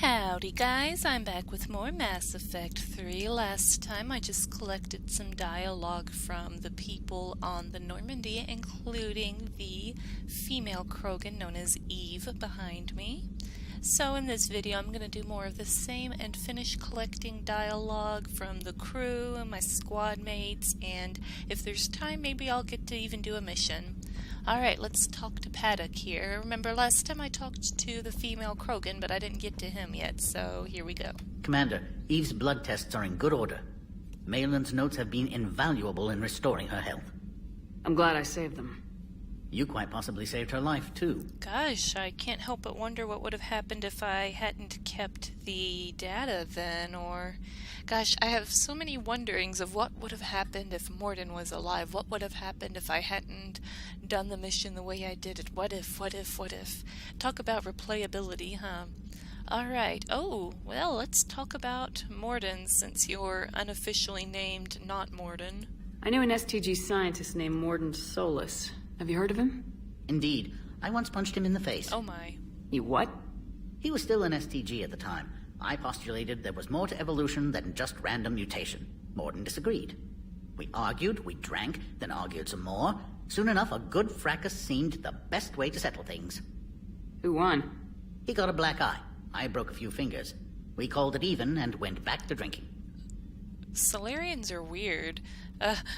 Howdy guys, I'm back with more Mass Effect 3. Last time I just collected some dialogue from the people on the Normandy, including the female Krogan known as Eve behind me. So in this video I'm going to do more of the same and finish collecting dialogue from the crew and my squad mates, and if there's time maybe I'll get to even do a mission. Alright, let's talk to Padok here. Remember last time I talked to the female Krogan, but I didn't get to him yet, so here we go. Commander, Eve's blood tests are in good order. Maelon's notes have been invaluable in restoring her health. I'm glad I saved them. You quite possibly saved her life, too. Gosh, I can't help but wonder what would have happened if I hadn't kept the data then, or... Gosh, I have so many wonderings of what would have happened if Mordin was alive. What would have happened if I hadn't done the mission the way I did it? What if? Talk about replayability, huh? Alright, well, let's talk about Mordin, since you're unofficially named Not-Mordin. I knew an STG scientist named Mordin Solus. Have you heard of him? Indeed. I once punched him in the face. Oh my. You what? He was still an STG at the time. I postulated there was more to evolution than just random mutation. Mordin disagreed. We argued, we drank, then argued some more. Soon enough, a good fracas seemed the best way to settle things. Who won? He got a black eye. I broke a few fingers. We called it even and went back to drinking. Salarians are weird.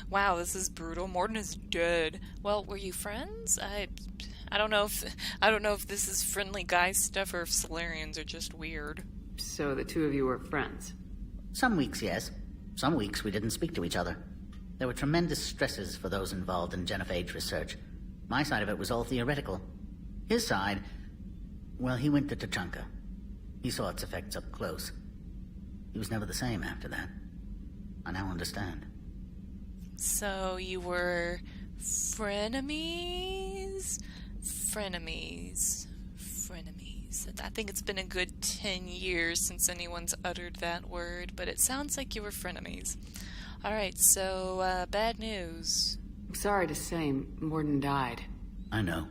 Wow, this is brutal. Mordin is dead. Well, were you friends? I don't know if this is friendly guy stuff or if Salarians are just weird. So the two of you were friends? Some weeks, yes. Some weeks we didn't speak to each other. There were tremendous stresses for those involved in genophage research. My side of it was all theoretical. His side, well, he went to Tachanka. He saw its effects up close. He was never the same after that. I now understand. So you were frenemies? Frenemies. I think it's been a good 10 years since anyone's uttered that word, but it sounds like you were frenemies. Alright, so, bad news. I'm sorry to say, Mordin died. I know.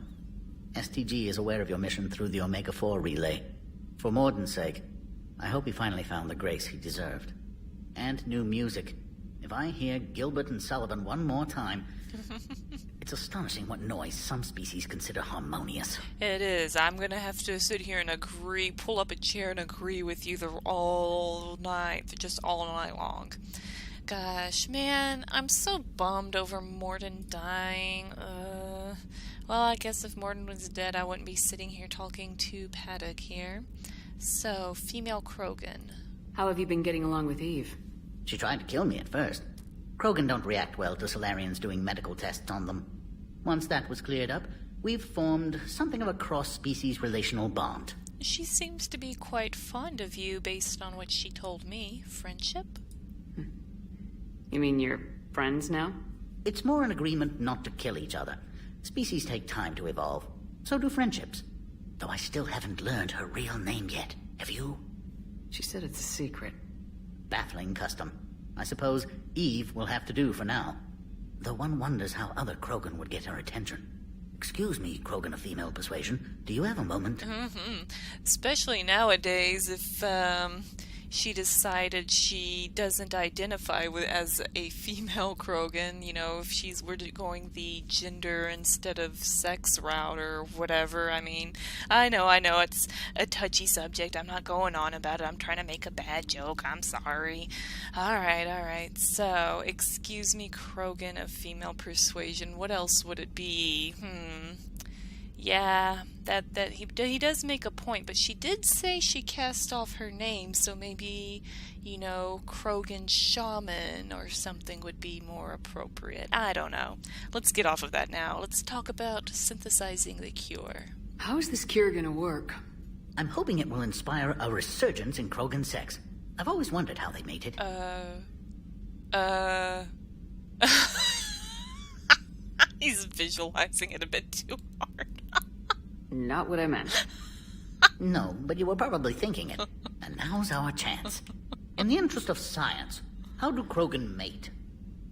STG is aware of your mission through the Omega-4 relay. For Mordin's sake, I hope he finally found the grace he deserved. And new music. If I hear Gilbert and Sullivan one more time... It's astonishing what noise some species consider harmonious. It is. I'm gonna have to sit here and pull up a chair and agree with you all night long. Gosh, man, I'm so bummed over Mordin dying. Well, I guess if Mordin was dead, I wouldn't be sitting here talking to Padok here. So, female Krogan. How have you been getting along with Eve? She tried to kill me at first. Krogan don't react well to Salarians doing medical tests on them. Once that was cleared up, we've formed something of a cross-species relational bond. She seems to be quite fond of you based on what she told me. Friendship? You mean you're friends now? It's more an agreement not to kill each other. Species take time to evolve. So do friendships. Though I still haven't learned her real name yet. Have you? She said it's a secret. Baffling custom. I suppose Eve will have to do for now. Though one wonders how other Krogan would get her attention. Excuse me, Krogan of female persuasion. Do you have a moment? Especially nowadays, if she decided she doesn't identify as a female Krogan, you know, if we're going the gender instead of sex route or whatever. I mean, I know, it's a touchy subject. I'm not going on about it. I'm trying to make a bad joke. I'm sorry. Alright. So, excuse me, Krogan of female persuasion. What else would it be? Yeah, that he does make a point, but she did say she cast off her name, so maybe, you know, Krogan shaman or something would be more appropriate. I don't know. Let's get off of that now. Let's talk about synthesizing the cure. How is this cure gonna work? I'm hoping it will inspire a resurgence in Krogan sex. I've always wondered how they made it. He's visualizing it a bit too hard. Not what I meant. No, but you were probably thinking it. And now's our chance. In the interest of science, how do Krogan mate?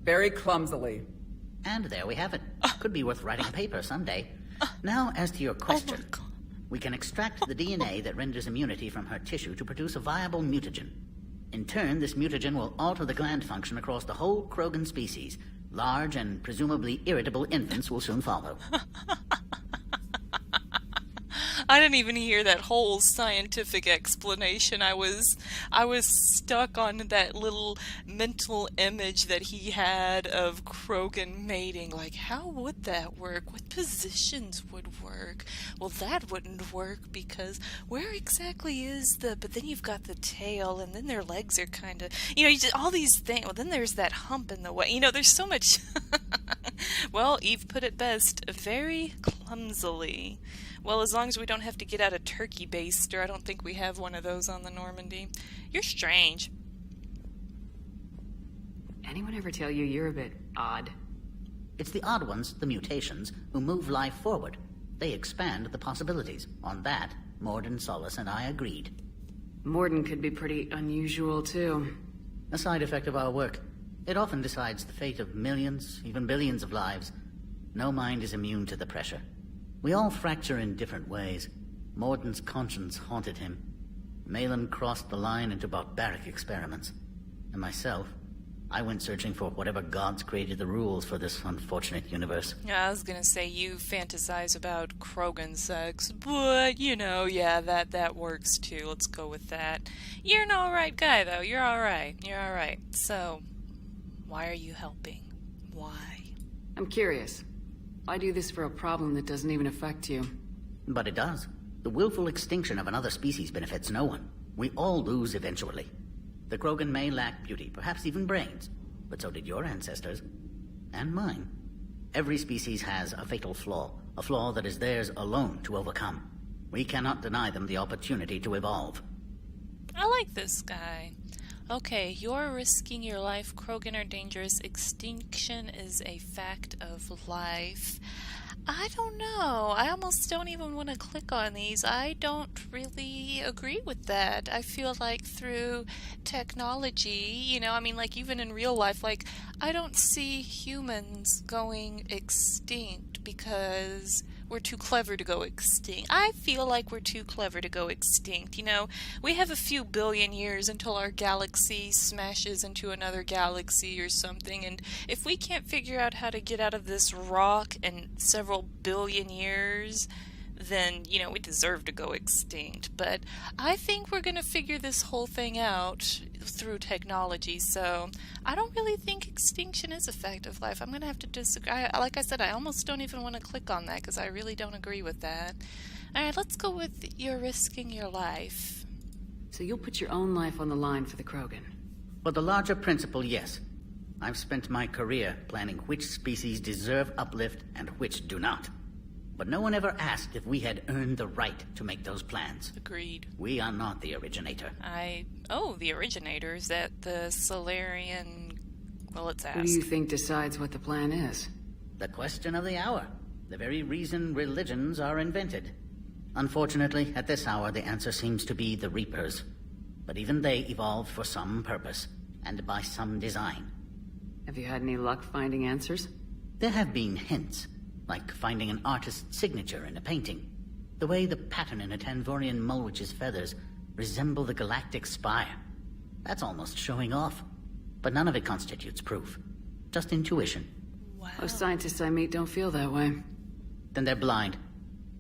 Very clumsily. And there we have it. Could be worth writing a paper someday. Now, as to your question. We can extract the DNA that renders immunity from her tissue to produce a viable mutagen. In turn, this mutagen will alter the gland function across the whole Krogan species. Large and presumably irritable infants will soon follow. I didn't even hear that whole scientific explanation. I was stuck on that little mental image that he had of Krogan mating. Like, how would that work? What positions would work? Well, that wouldn't work because where exactly is the... But then you've got the tail, and then their legs are kind of... you just, all these things. Well, then there's that hump in the way. There's so much... Well, Eve put it best, very clumsily. Well, as long as we don't have to get out a turkey baster, I don't think we have one of those on the Normandy. You're strange. Anyone ever tell you you're a bit odd? It's the odd ones, the mutations, who move life forward. They expand the possibilities. On that, Mordin, Solus, and I agreed. Mordin could be pretty unusual, too. A side effect of our work. It often decides the fate of millions, even billions of lives. No mind is immune to the pressure. We all fracture in different ways. Mordin's conscience haunted him. Maelon crossed the line into barbaric experiments. And myself, I went searching for whatever gods created the rules for this unfortunate universe. Yeah, I was gonna say you fantasize about Krogan sex, but, yeah, that works too. Let's go with that. You're an alright guy, though. You're alright. So, why are you helping? Why? I'm curious. Why do this for a problem that doesn't even affect you? But it does. The willful extinction of another species benefits no one. We all lose eventually. The Krogan may lack beauty, perhaps even brains, but so did your ancestors. And mine. Every species has a fatal flaw, a flaw that is theirs alone to overcome. We cannot deny them the opportunity to evolve. I like this guy. Okay, you're risking your life. Krogan are dangerous. Extinction is a fact of life. I don't know. I almost don't even want to click on these. I don't really agree with that. I feel like through technology, like even in real life, I don't see humans going extinct because we're too clever to go extinct. I feel like we're too clever to go extinct. We have a few billion years until our galaxy smashes into another galaxy or something, and if we can't figure out how to get out of this rock in several billion years, then, we deserve to go extinct. But I think we're going to figure this whole thing out through technology, so I don't really think extinction is a fact of life. I'm going to have to disagree. Like I said, I almost don't even want to click on that because I really don't agree with that. Alright, let's go with you're risking your life. So you'll put your own life on the line for the Krogan? For the larger principle, yes. I've spent my career planning which species deserve uplift and which do not. But no one ever asked if we had earned the right to make those plans. Agreed. We are not the originator. The originator? Is that the Salarian? Well, let's ask. Who do you think decides what the plan is? The question of the hour. The very reason religions are invented. Unfortunately, at this hour, the answer seems to be the Reapers. But even they evolved for some purpose, and by some design. Have you had any luck finding answers? There have been hints. Like finding an artist's signature in a painting. The way the pattern in a Tanvorian Mulwich's feathers resemble the galactic spire. That's almost showing off. But none of it constitutes proof. Just intuition. Wow. Most scientists I meet don't feel that way. Then they're blind.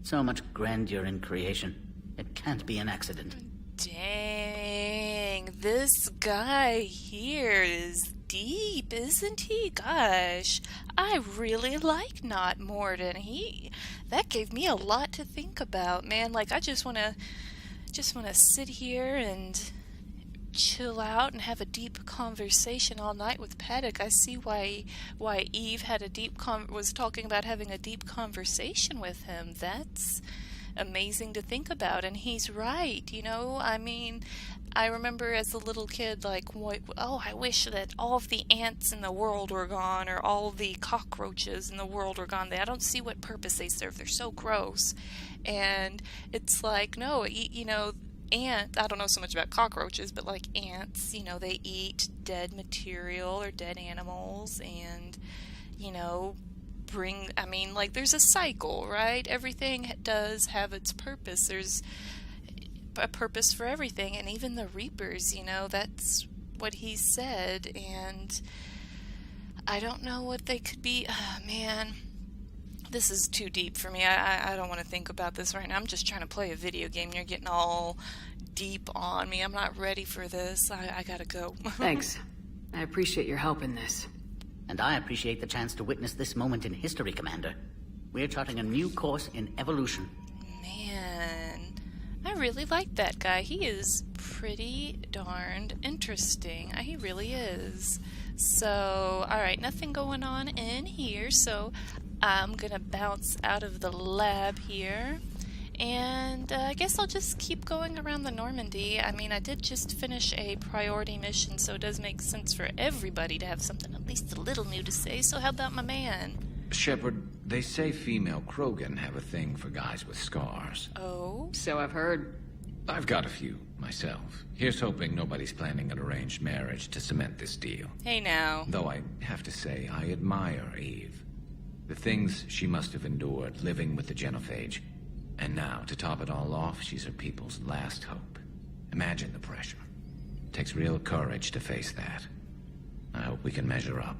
So much grandeur in creation. It can't be an accident. Dang, this guy here is deep, isn't he? Gosh, I really like Not-Mordin. That gave me a lot to think about, man. I just wanna sit here and chill out and have a deep conversation all night with Padok. I see why Eve had was talking about having a deep conversation with him. That's amazing to think about, and he's right. I remember as a little kid, I wish that all of the ants in the world were gone, or all of the cockroaches in the world were gone. I don't see what purpose they serve. They're so gross. And it's no, ants, I don't know so much about cockroaches, but ants, they eat dead material or dead animals and, bring, I mean, like, there's a cycle, right? Everything does have its purpose. There's a purpose for everything, and even the Reapers, you know, that's what he said, and I don't know what they could be. Man, this is too deep for me. I don't want to think about this right now. I'm just trying to play a video game. You're getting all deep on me. I'm not ready for this. I gotta go. Thanks. I appreciate your help in this. And I appreciate the chance to witness this moment in history, Commander. We're charting a new course in evolution. Man, I really like that guy. He is pretty darned interesting. He really is. So, alright, nothing going on in here, so I'm gonna bounce out of the lab here. And I guess I'll just keep going around the Normandy. I mean, I did just finish a priority mission, so it does make sense for everybody to have something at least a little new to say. So how about my man? Shepard, they say female Krogan have a thing for guys with scars. Oh? So I've heard. I've got a few, myself. Here's hoping nobody's planning an arranged marriage to cement this deal. Hey now. Though I have to say, I admire Eve. The things she must have endured living with the genophage. And now, to top it all off, she's her people's last hope. Imagine the pressure. Takes real courage to face that. I hope we can measure up.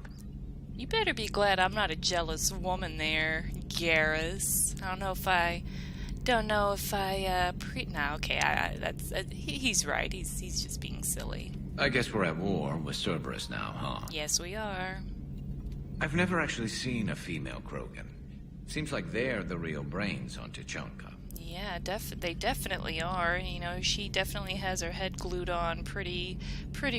You better be glad I'm not a jealous woman there, Garrus. I don't know if I no, okay, he's right. He's just being silly. I guess we're at war with Cerberus now, huh? Yes, we are. I've never actually seen a female Krogan. Seems like they're the real brains on Tuchanka. Yeah, they definitely are. You know, she definitely has her head glued on pretty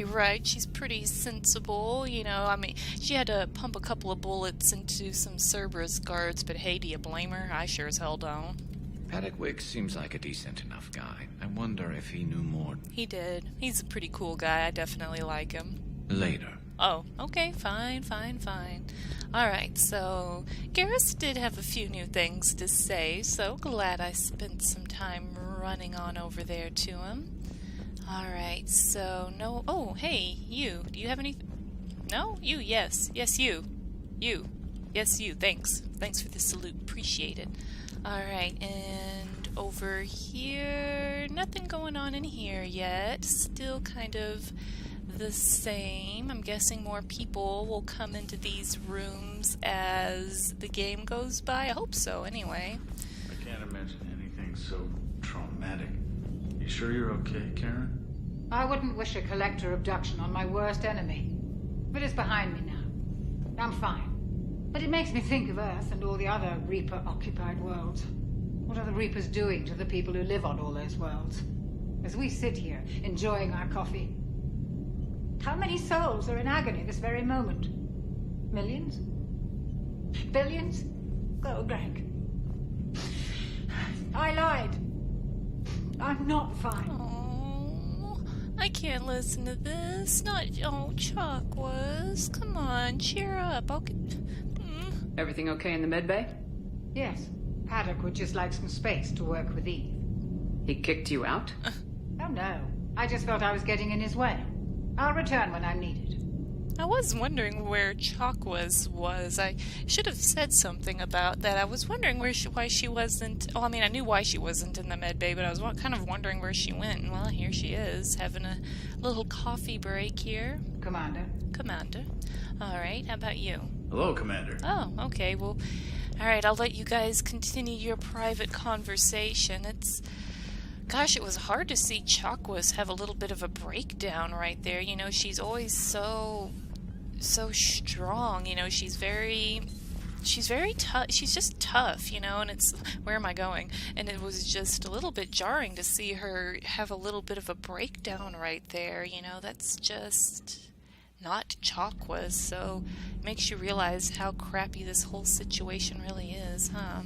right. She's pretty sensible, you know. I mean, she had to pump a couple of bullets into some Cerberus guards, but hey, do you blame her? I sure as hell don't. Padok Wiks seems like a decent enough guy. I wonder if he knew Mordin. He did. He's a pretty cool guy. I definitely like him. Later. Oh, okay, fine. Alright, so Garrus did have a few new things to say, so glad I spent some time running on over there to him. Alright, so no... Oh, hey, you. Do you have any... No? You, yes. Yes, you. You. Yes, you. Thanks. Thanks for the salute. Appreciate it. Alright, and over here... Nothing going on in here yet. Still kind of... the same. I'm guessing more people will come into these rooms as the game goes by. I hope so, anyway. I can't imagine anything so traumatic. You sure you're okay, Karen? I wouldn't wish a collector abduction on my worst enemy. But it's behind me now. I'm fine. But it makes me think of Earth and all the other Reaper-occupied worlds. What are the Reapers doing to the people who live on all those worlds? As we sit here, enjoying our coffee, how many souls are in agony this very moment? Millions? Billions? Oh, Greg. I lied. I'm not fine. Oh, I can't listen to this. Chakwas. Come on, cheer up. I'll get... Everything okay in the medbay? Yes. Padok would just like some space to work with Eve. He kicked you out? Oh, no. I just felt I was getting in his way. I'll return when I'm needed. I was wondering where Chakwas was. I should have said something about that. I was wondering why she wasn't... Well, I mean, I knew why she wasn't in the medbay, but I was kind of wondering where she went. And, well, here she is, having a little coffee break here. Commander. Alright, how about you? Hello, Commander. Oh, okay, well... Alright, I'll let you guys continue your private conversation. Gosh, it was hard to see Chakwas have a little bit of a breakdown right there. You know, she's always so strong. You know, she's very tough. She's just tough, you know, and it's, where am I going? And it was just a little bit jarring to see her have a little bit of a breakdown right there. You know, that's just not Chakwas. So it makes you realize how crappy this whole situation really is, huh?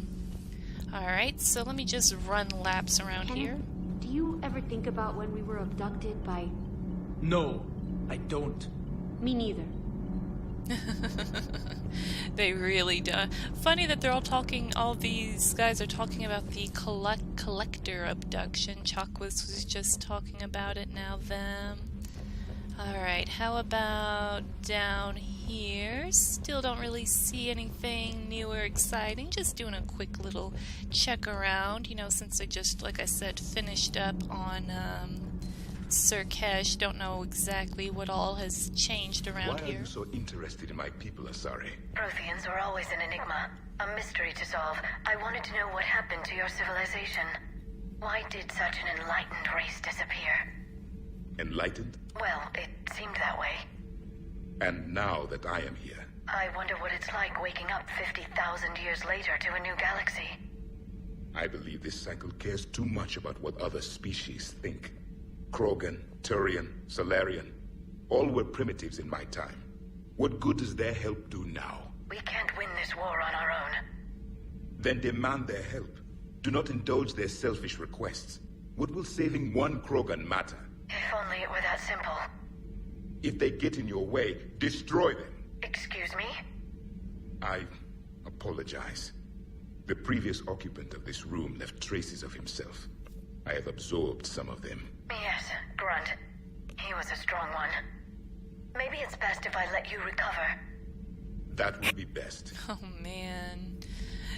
Alright, so let me just run laps around here. Do you ever think about when we were abducted by... No, I don't. Me neither. They really do. Funny that they're all these guys are talking about the collector abduction. Chakwas was just talking about it, now them. Alright, how about down here? Still don't really see anything new or exciting. Just doing a quick little check around, you know, since I just, like I said, finished up on Sur'Kesh. Don't know exactly what all has changed around Why here. are you so interested in my people, Asari? Protheans are always an enigma, a mystery to solve. I wanted to know what happened to your civilization. Why did such an enlightened race disappear? Enlightened? Well, it seemed that way. And now that I am here, I wonder what it's like waking up 50,000 years later to a new galaxy. I believe this cycle cares too much about what other species think. Krogan, Turian, Salarian, all were primitives in my time. What good does their help do now? We can't win this war on our own. Then demand their help. Do not indulge their selfish requests. What will saving one Krogan matter? If only it were that simple. If they get in your way, destroy them. Excuse me? I apologize. The previous occupant of this room left traces of himself. I have absorbed some of them. Yes, Grunt. He was a strong one. Maybe it's best if I let you recover. That would be best. Oh man.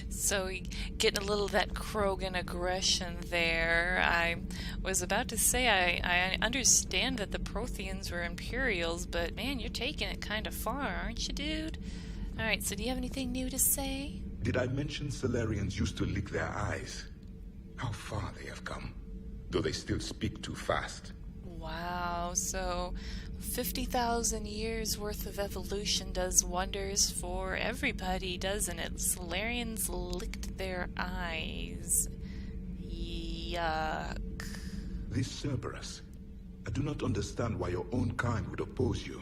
So getting a little of that Krogan aggression there. I was about to say I understand that the Protheans were Imperials, but man, you're taking it kind of far, aren't you, dude? Alright, so do you have anything new to say? Did I mention Salarians used to lick their eyes? How far they have come, though they still speak too fast. Wow, so 50,000 years worth of evolution does wonders for everybody, doesn't it? Salarians licked their eyes. Yuck. This Cerberus, I do not understand why your own kind would oppose you.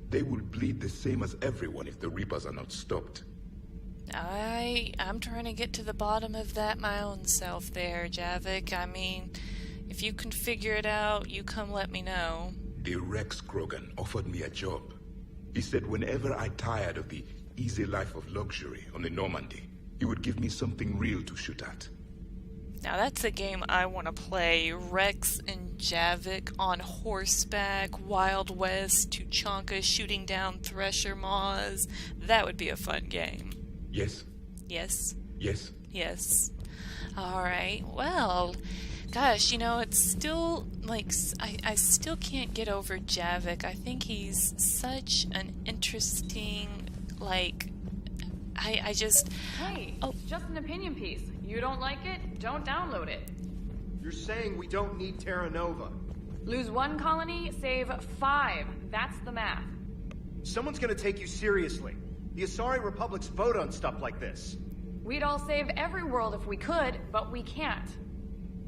They will bleed the same as everyone if the Reapers are not stopped. I'm trying to get to the bottom of that my own self there, Javik. I mean, if you can figure it out, you come let me know. The Wrex Krogan offered me a job. He said whenever I tired of the easy life of luxury on the Normandy, he would give me something real to shoot at. Now that's a game I want to play. Wrex and Javik on horseback, Wild West, Tuchanka shooting down Thresher Maws. That would be a fun game. Yes. Yes? Yes. Yes. Alright, well, gosh, you know, it's still, like, I still can't get over Javik. I think he's such an interesting, like, I just... Hey, it's just an opinion piece. You don't like it? Don't download it. You're saying we don't need Terra Nova. Lose one colony, save 5. That's the math. Someone's gonna take you seriously. The Asari Republics vote on stuff like this. We'd all save every world if we could, but we can't.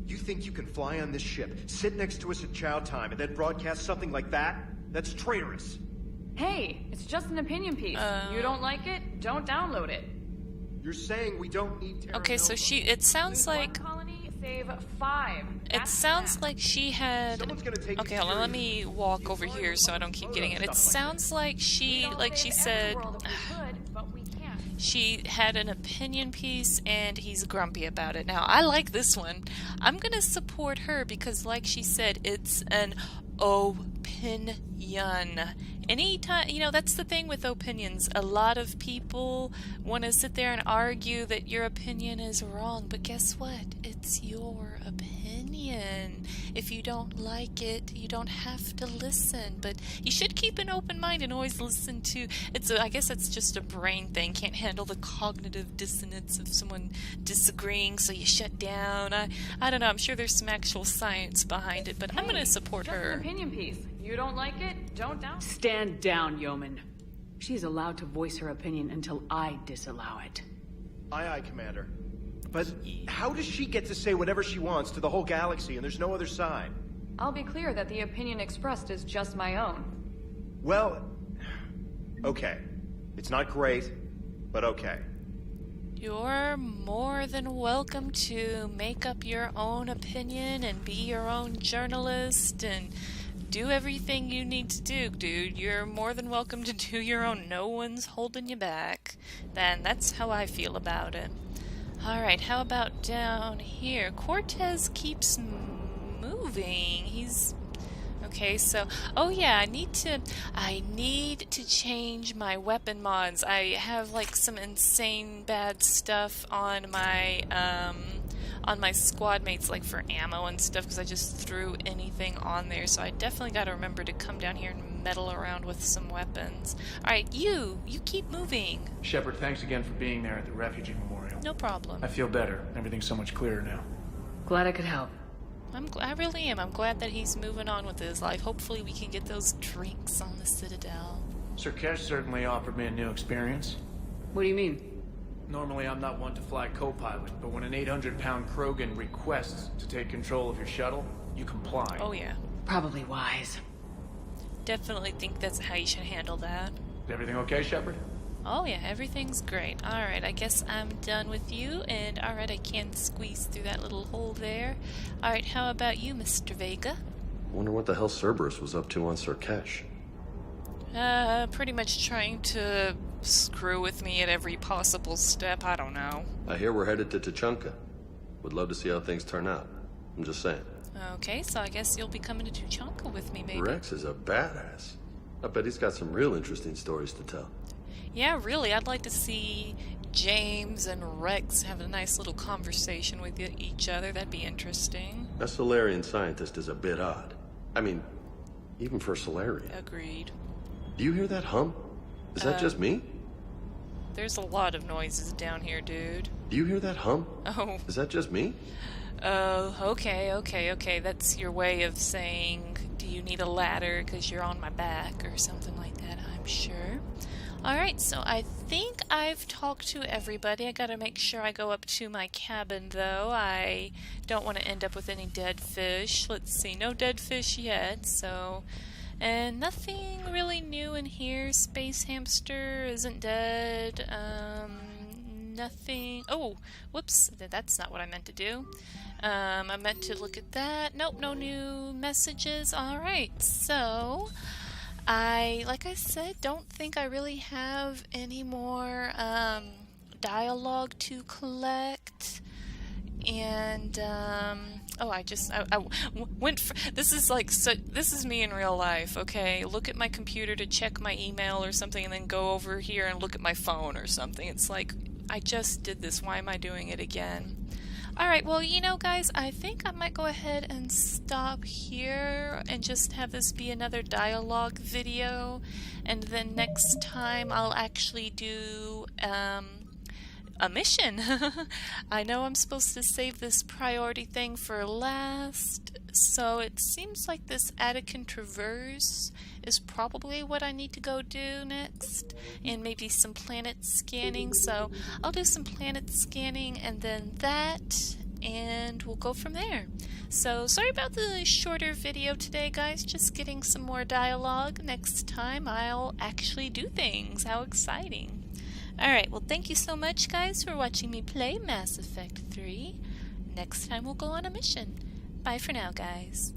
You think you can fly on this ship, sit next to us at chow time, and then broadcast something like that? That's traitorous. Hey, it's just an opinion piece. You don't like it? Don't download it. You're saying we don't need Terra Okay, so Nova. it sounds Lose like... one colony, save 5. It sounds like she had... Someone's gonna take Okay, you hold on, let seriously. me walk over here so I don't keep getting it. It sounds like she said... She had an opinion piece and he's grumpy about it. Now, I like this one. I'm gonna support her because, like she said, it's an opinion. Anytime, you know, that's the thing with opinions. A lot of people want to sit there and argue that your opinion is wrong, but guess what? It's your opinion. If you don't like it, you don't have to listen, but you should keep an open mind and always listen to... I guess it's just a brain thing. Can't handle the cognitive dissonance of someone disagreeing, so you shut down. I don't know. I'm sure there's some actual science behind it, but I'm going to support Just her. an opinion piece. You don't like it? Don't download it. Stand down, yeoman. She's allowed to voice her opinion until I disallow it. Aye, aye, Commander. But how does she get to say whatever she wants to the whole galaxy and there's no other side? I'll be clear that the opinion expressed is just my own. Well, okay. It's not great, but okay. You're more than welcome to make up your own opinion and be your own journalist and do everything you need to do, dude. You're more than welcome to do your own. No one's holding you back. Then that's how I feel about it. Alright, how about down here? Cortez keeps moving. Okay, so, oh yeah, I need to change my weapon mods. I have like some insane bad stuff on my squadmates, like for ammo and stuff, because I just threw anything on there. So I definitely got to remember to come down here and meddle around with some weapons. All right, you keep moving. Shepard, thanks again for being there at the refugee memorial. No problem. I feel better. Everything's so much clearer now. Glad I could help. I really am. I'm glad that he's moving on with his life. Hopefully we can get those drinks on the Citadel. Sur'Kesh certainly offered me a new experience. What do you mean? Normally I'm not one to fly co-pilot, but when an 800-pound Krogan requests to take control of your shuttle, you comply. Oh yeah. Probably wise. Definitely think that's how you should handle that. Is everything okay, Shepard? Oh yeah, everything's great. Alright, I guess I'm done with you, and alright, I can squeeze through that little hole there. Alright, how about you, Mr. Vega? Wonder what the hell Cerberus was up to on Sur'Kesh. Pretty much trying to screw with me at every possible step, I don't know. I hear we're headed to Tuchanka. Would love to see how things turn out. I'm just saying. Okay, so I guess you'll be coming to Tuchanka with me, maybe. Wrex is a badass. I bet he's got some real interesting stories to tell. Yeah, really, I'd like to see James and Wrex have a nice little conversation with each other. That'd be interesting. That Salarian scientist is a bit odd. I mean, even for Salarian. Agreed. Do you hear that hum? Is that just me? There's a lot of noises down here, dude. Do you hear that hum? Oh. Is that just me? Oh, okay. That's your way of saying, do you need a ladder because you're on my back or something like that, I'm sure. Alright, so I think I've talked to everybody. I gotta make sure I go up to my cabin, though. I don't want to end up with any dead fish. Let's see, no dead fish yet, so... And nothing really new in here. Space hamster isn't dead. Nothing... Oh, whoops, that's not what I meant to do. I meant to look at that. Nope, no new messages. Alright, so... like I said, don't think I really have any more dialogue to collect. And I went for, this is me in real life, okay? Look at my computer to check my email or something, and then go over here and look at my phone or something. It's like, I just did this, why am I doing it again? Alright, well, you know, guys, I think I might go ahead and stop here and just have this be another dialogue video, and then next time I'll actually do a mission. I know I'm supposed to save this priority thing for last, so it seems like this Attican Traverse is probably what I need to go do next, and maybe some planet scanning, so I'll do some planet scanning and then that, and we'll go from there. So sorry about the shorter video today, guys, just getting some more dialogue. Next time I'll actually do things. How exciting. Alright, well, thank you so much, guys, for watching me play Mass Effect 3. Next time we'll go on a mission. Bye for now, guys.